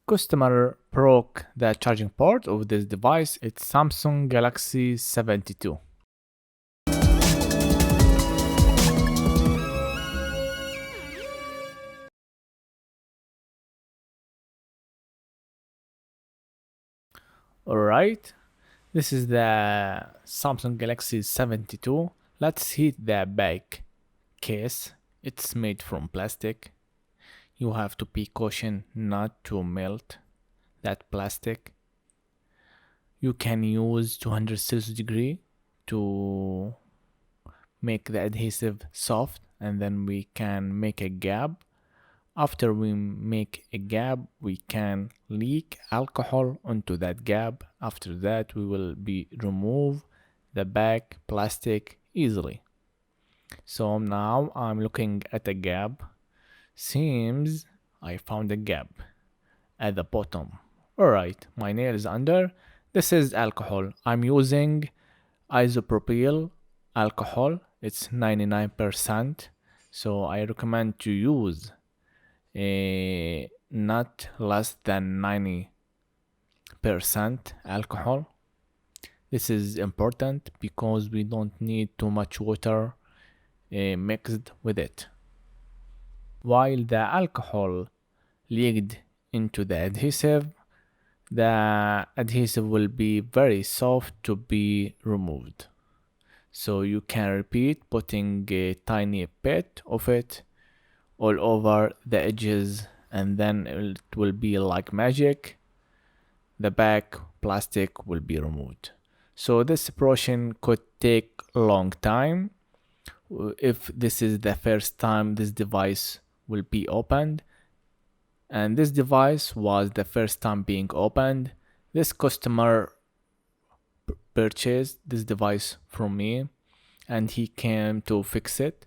Customer broke the charging port of this device. It's Samsung Galaxy 72. Alright, this is the Samsung Galaxy 72. Let's heat the back case. It's made from plastic. You have to be cautious not to melt that plastic. You can use 200 Celsius degree to make the adhesive soft, and then we can make a gap. After we make a gap, we can leak alcohol onto that gap. After that, we will be remove the back plastic easily. So now I'm looking at a gap. Seems I found a gap at the bottom. Alright, my nail is under. This is alcohol. I'm using isopropyl alcohol. It's 99%. So I recommend to use not less than 90% alcohol. This is important because we don't need too much water mixed with it. While the alcohol leaked into the adhesive will be very soft to be removed. So you can repeat putting a tiny bit of it all over the edges, and then it will be like magic. The back plastic will be removed. So this operation could take a long time. If this is the first time this device will be opened, and this device was the first time being opened, this customer purchased this device from me and he came to fix it.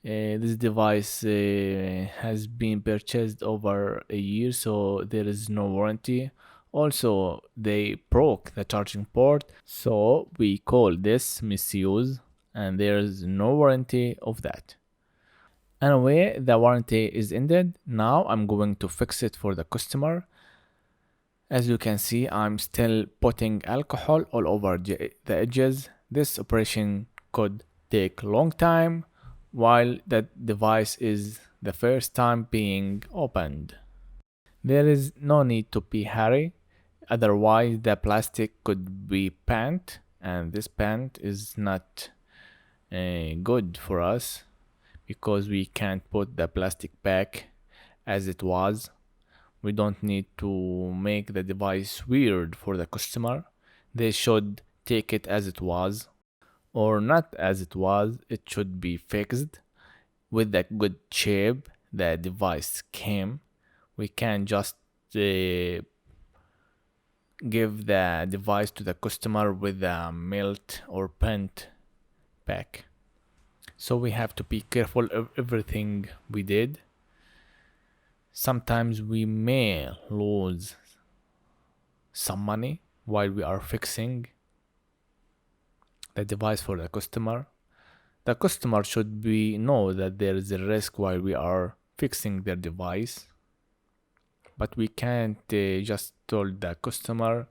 This device has been purchased over a year, so there is no warranty. Also, they broke the charging port, so we call this misuse, and there is no warranty of that. Anyway, the warranty is ended. Now I'm going to fix it for the customer. As you can see, I'm still putting alcohol all over the edges. This operation could take a long time while the device is the first time being opened. There is no need to be hurry, otherwise the plastic could be bent, and this bent is not good for us because we can't put the plastic back as it was. We don't need to make the device weird for the customer. They should take it as it was, or not as it was. It should be fixed with the good shape the device came. We can just give the device to the customer with a melt or bent back. So we have to be careful of everything we did. Sometimes we may lose some money while we are fixing the device for the customer. The customer should know that there is a risk while we are fixing their device, but we can't just tell the customer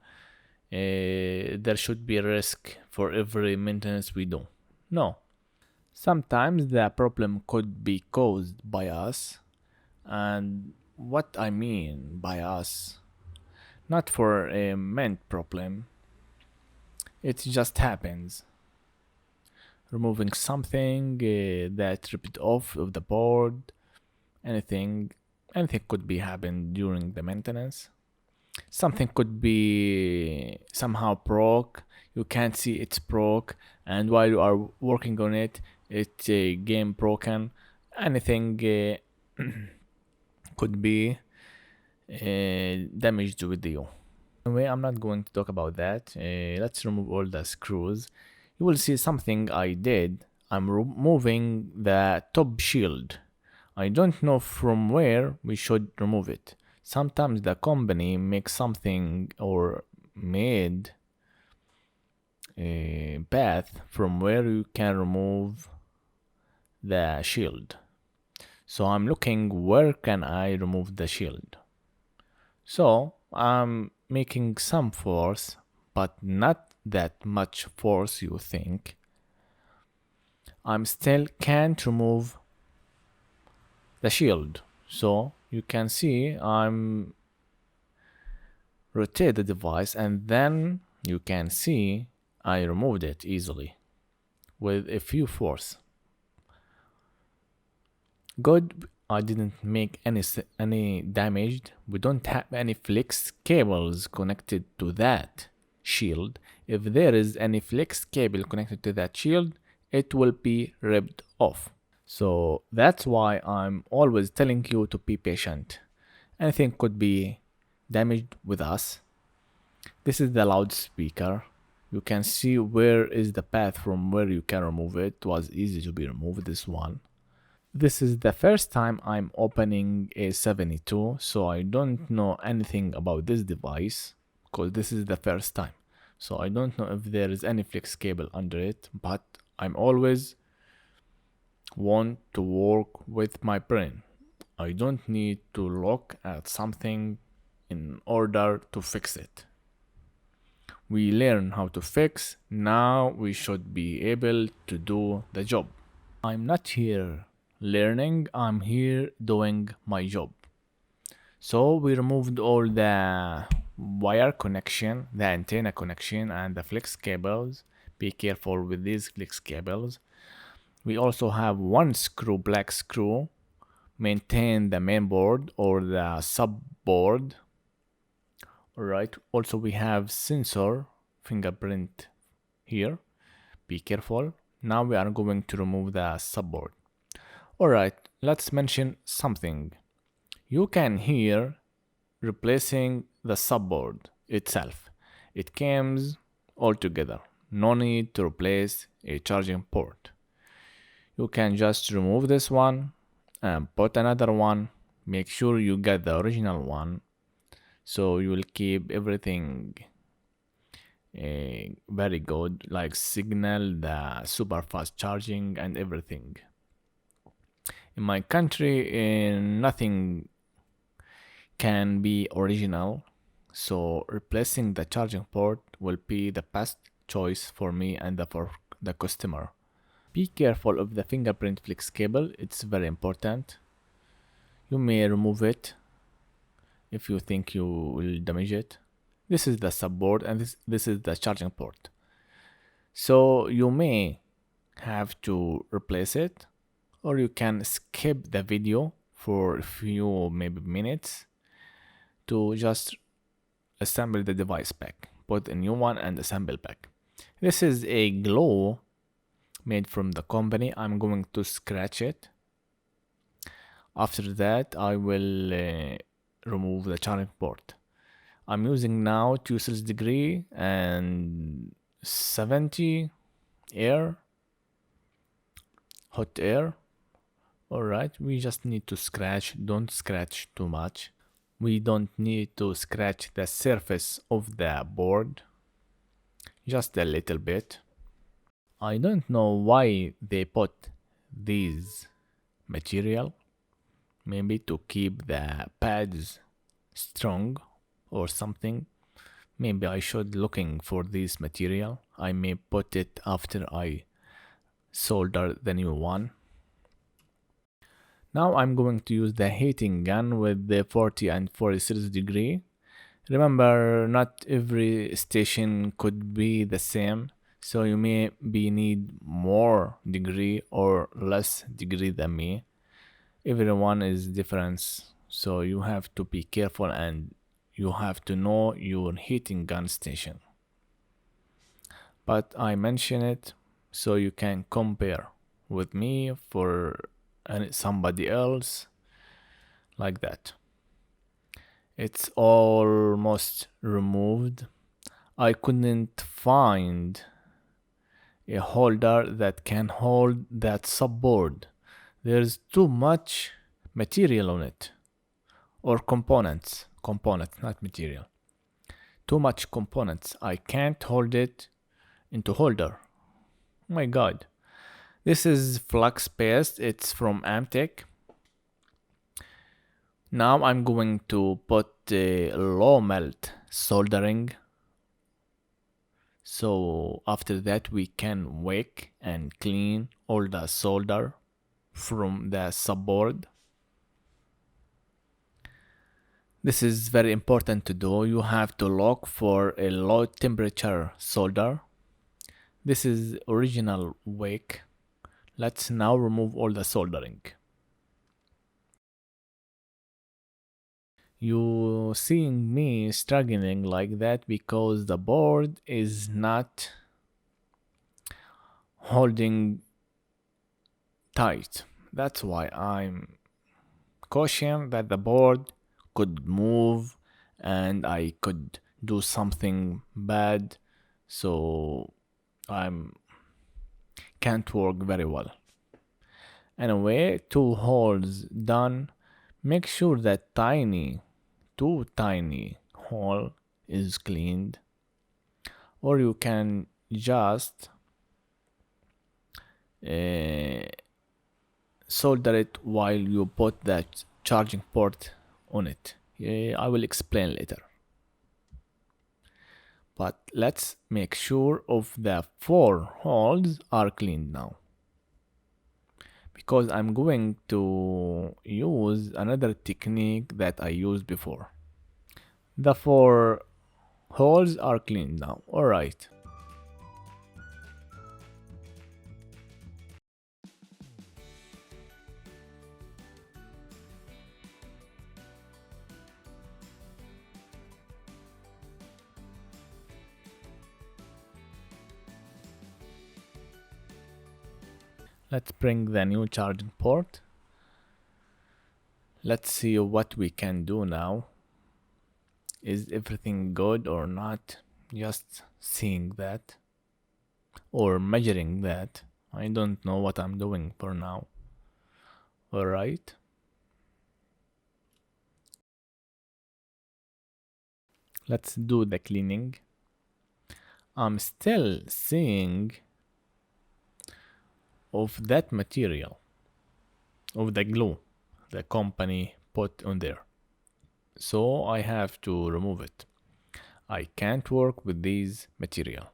there should be a risk for every maintenance we do. No. Sometimes the problem could be caused by us, and what I mean by us, not for a meant problem, it just happens. Removing something that ripped off of the board, anything could be happened during the maintenance. Something could be somehow broke. You can't see it's broke, and while you are working on it, it's game broken. Anything could be damaged with you. Anyway, I'm not going to talk about that. Let's remove all the screws. You will see something I did. I'm removing the top shield. I don't know from where we should remove it. Sometimes the company makes something or made a path from where you can remove the shield. So I'm looking where can I remove the shield. So I'm making some force, but not that much force you think. I'm still can't remove the shield. So you can see I'm rotate the device and then you can see I removed it easily with a few force. Good, I didn't make any damage. We don't have any flex cables connected to that shield. If there is any flex cable connected to that shield, it will be ripped off. So that's why I'm always telling you to be patient. Anything could be damaged with us. This is the loudspeaker. You can see where is the path from where you can remove it. It was easy to be removed, this one. This is the first time I'm opening A72, so I don't know anything about this device because this is the first time. So I don't know if there is any flex cable under it, but I'm always want to work with my brain. I don't need to look at something in order to fix it. We learn how to fix, now we should be able to do the job. I'm not here learning, I'm here doing my job. So we removed all the wire connection, the antenna connection, and the flex cables. Be careful with these flex cables. We also have one screw, black screw, maintain the main board or the sub board. Alright, also we have sensor fingerprint here. Be careful. Now we are going to remove the subboard. Alright, let's mention something. You can hear replacing the subboard itself. It comes all together. No need to replace a charging port. You can just remove this one and put another one. Make sure you get the original one so you will keep everything very good, like signal, the super fast charging and everything. In my country, nothing can be original, so replacing the charging port will be the best choice for me and for the customer. Be careful of the fingerprint flex cable, it's very important. You may remove it if you think you will damage it. This is the subboard and this is the charging port. So you may have to replace it, or you can skip the video for a few maybe minutes to just assemble the device back, put a new one and assemble back. This is a glue made from the company. I'm going to scratch it. After that I will remove the charging port. I'm using now 2 celsius degree and 70 air, hot air. Alright, we just need to scratch, don't scratch too much. We don't need to scratch the surface of the board, just a little bit. I don't know why they put these material, maybe to keep the pads strong or something. Maybe I should looking for this material. I may put it after I solder the new one. Now I'm going to use the heating gun with the 40 and 46 degree. Remember, not every station could be the same, so you may be need more degree or less degree than me. Everyone is different, so you have to be careful and you have to know your heating gun station. But I mention it so you can compare with me for somebody else, like that. It's almost removed. I couldn't find a holder that can hold that subboard. There's too much material on it, or components, not material. Too much components. I can't hold it into holder. Oh my god. This is flux paste, it's from Amtech. Now I'm going to put low melt soldering. So after that we can wake and clean all the solder from the subboard. This is very important to do. You have to look for a low temperature solder. This is original wake. Let's now remove all the soldering. You seeing me struggling like that because the board is not holding tight. That's why I'm caution that the board could move and I could do something bad, so I'm can't work very well. Anyway, two holes done. Make sure that two tiny hole is cleaned, or you can just uh, solder it while you put that charging port on it. I will explain later. But let's make sure of the four holes are cleaned now, because I'm going to use another technique that I used before. The four holes are cleaned now. Alright. Let's bring the new charging port. Let's see what we can do now. Is everything good or not? Just seeing that or measuring that. I don't know what I'm doing for now. Alright. Let's do the cleaning. I'm still seeing of that material, of the glue the company put on there. So I have to remove it. I can't work with these material.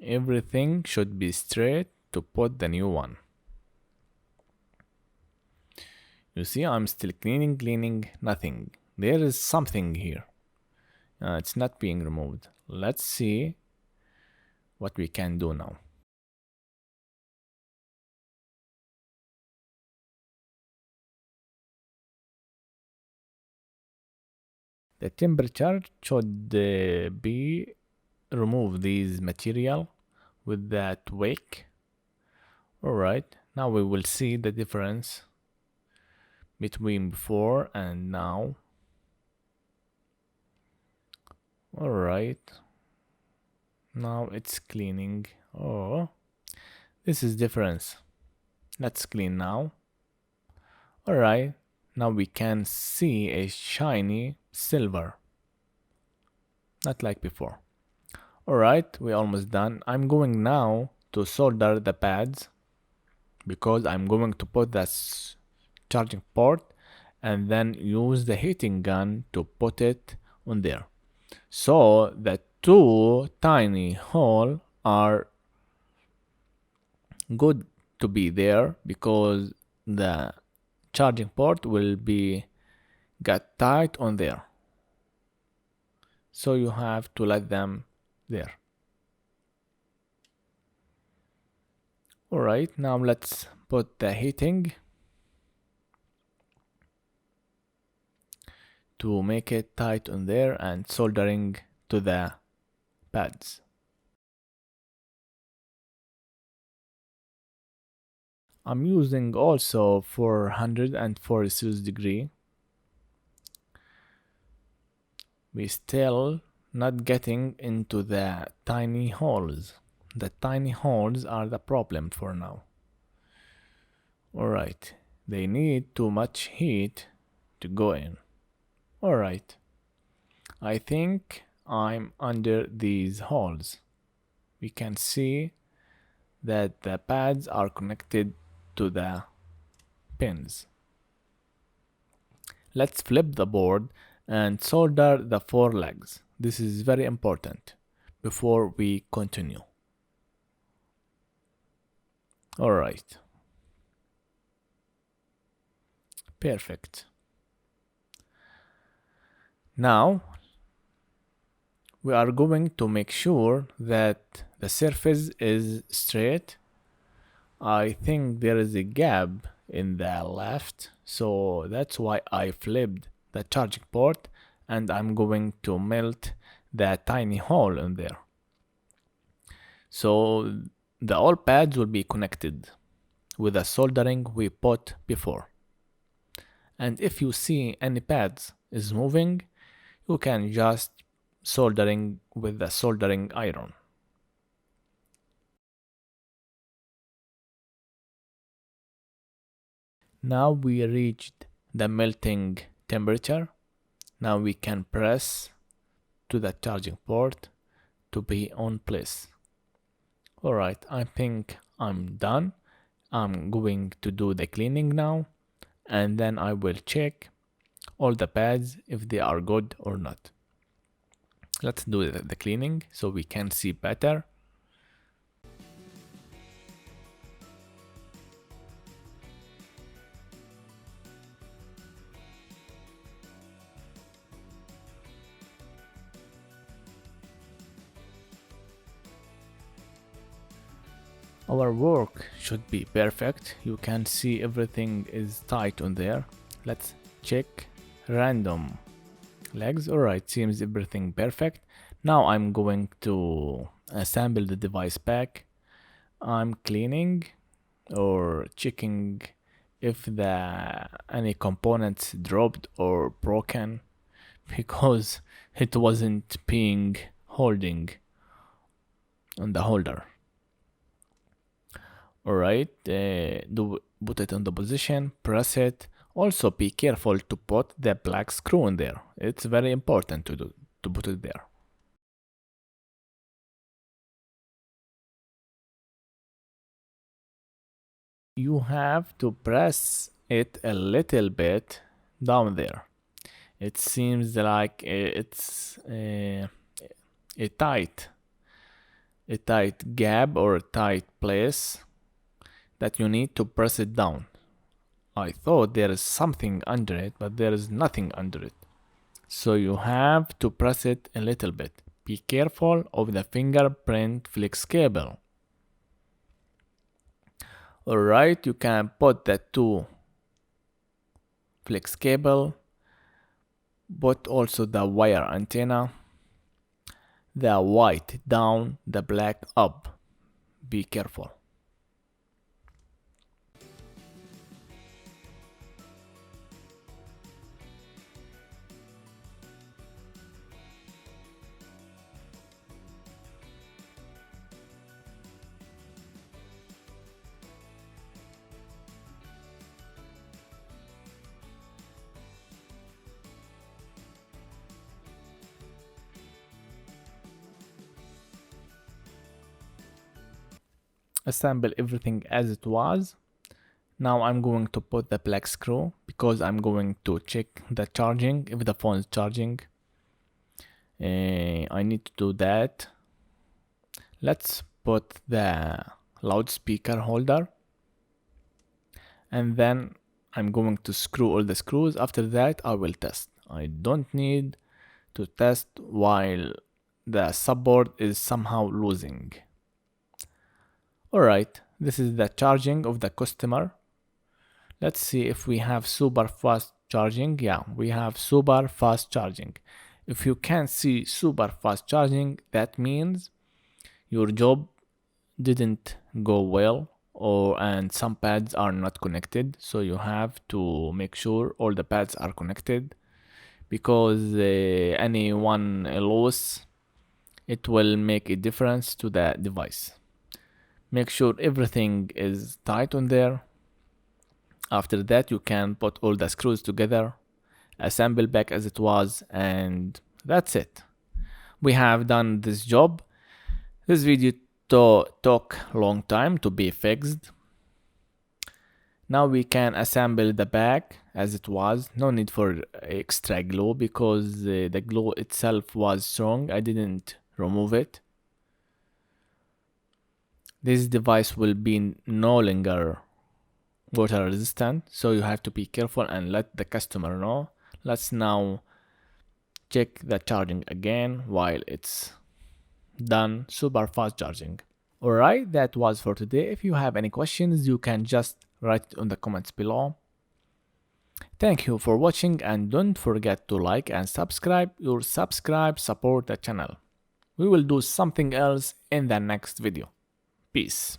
Everything should be straight to put the new one. You see, I'm still cleaning, nothing. There is something here. It's not being removed. Let's see what we can do now. The temperature should be remove these material with that wake. Alright, now we will see the difference between before and now. Alright, now it's cleaning. Oh, this is difference. Let's clean now. Alright, now we can see a shiny silver, not like before. Alright, we're almost done. I'm going now to solder the pads because I'm going to put this charging port and then use the heating gun to put it on there. So the two tiny holes are good to be there because the charging port will be got tight on there. So you have to let them there. Alright, now let's put the heating to make it tight on there and soldering to the pads. I'm using also 440 degree. We still not getting into the tiny holes. The tiny holes are the problem for now. Alright, they need too much heat to go in. Alright, I think I'm under these holes. We can see that the pads are connected to the pins. let's flip the board and solder the 4 legs. This is very important before we continue. Alright. Perfect. Now we are going to make sure that the surface is straight. I think there is a gap in the left, so that's why I flipped the charging port, and I'm going to melt that tiny hole in there. So the all pads will be connected with the soldering we put before. And if you see any pads is moving, you can just soldering with the soldering iron. Now we reached the melting temperature. Now we can press to the charging port to be on place. Alright, I think I'm done. I'm going to do the cleaning now, and then I will check all the pads if they are good or not. Let's do the cleaning so we can see better. Our work should be perfect. You can see everything is tight on there. Let's check random legs. Alright, seems everything perfect. Now I'm going to assemble the device pack. I'm cleaning or checking if any components dropped or broken because it wasn't being holding on the holder. Alright, put it on the position, press it. Also be careful to put the black screw in there. It's very important to put it there. You have to press it a little bit down there. It seems like it's a tight gap or a tight place that you need to press it down. I thought there is something under it, but there is nothing under it. So you have to press it a little bit. Be careful of the fingerprint flex cable. Alright, you can put the 2 flex cable, but also the wire antenna, the white down, the black up. Be careful. Assemble everything as it was. Now I'm going to put the black screw because I'm going to check the charging, if the phone is charging. I need to do that. Let's put the loudspeaker holder, and then I'm going to screw all the screws. After that I will test. I don't need to test while the subboard is somehow losing. Alright, this is the charging of the customer. Let's see if we have super fast charging. Yeah, we have super fast charging. If you can see super fast charging, that means your job didn't go well, and some pads are not connected. So you have to make sure all the pads are connected, because any one loss, it will make a difference to the device. Make sure everything is tight on there. After that you can put all the screws together, assemble back as it was, and that's it. We have done this job. This video took long time to be fixed. Now we can assemble the back as it was. No need for extra glue because the glue itself was strong. I didn't remove it. This device will be no longer water resistant, so you have to be careful and let the customer know. Let's now check the charging again while it's done. Super fast charging. Alright, that was for today. If you have any questions, you can just write it in the comments below. Thank you for watching and don't forget to like and subscribe. Your subscribe support the channel. We will do something else in the next video. Peace.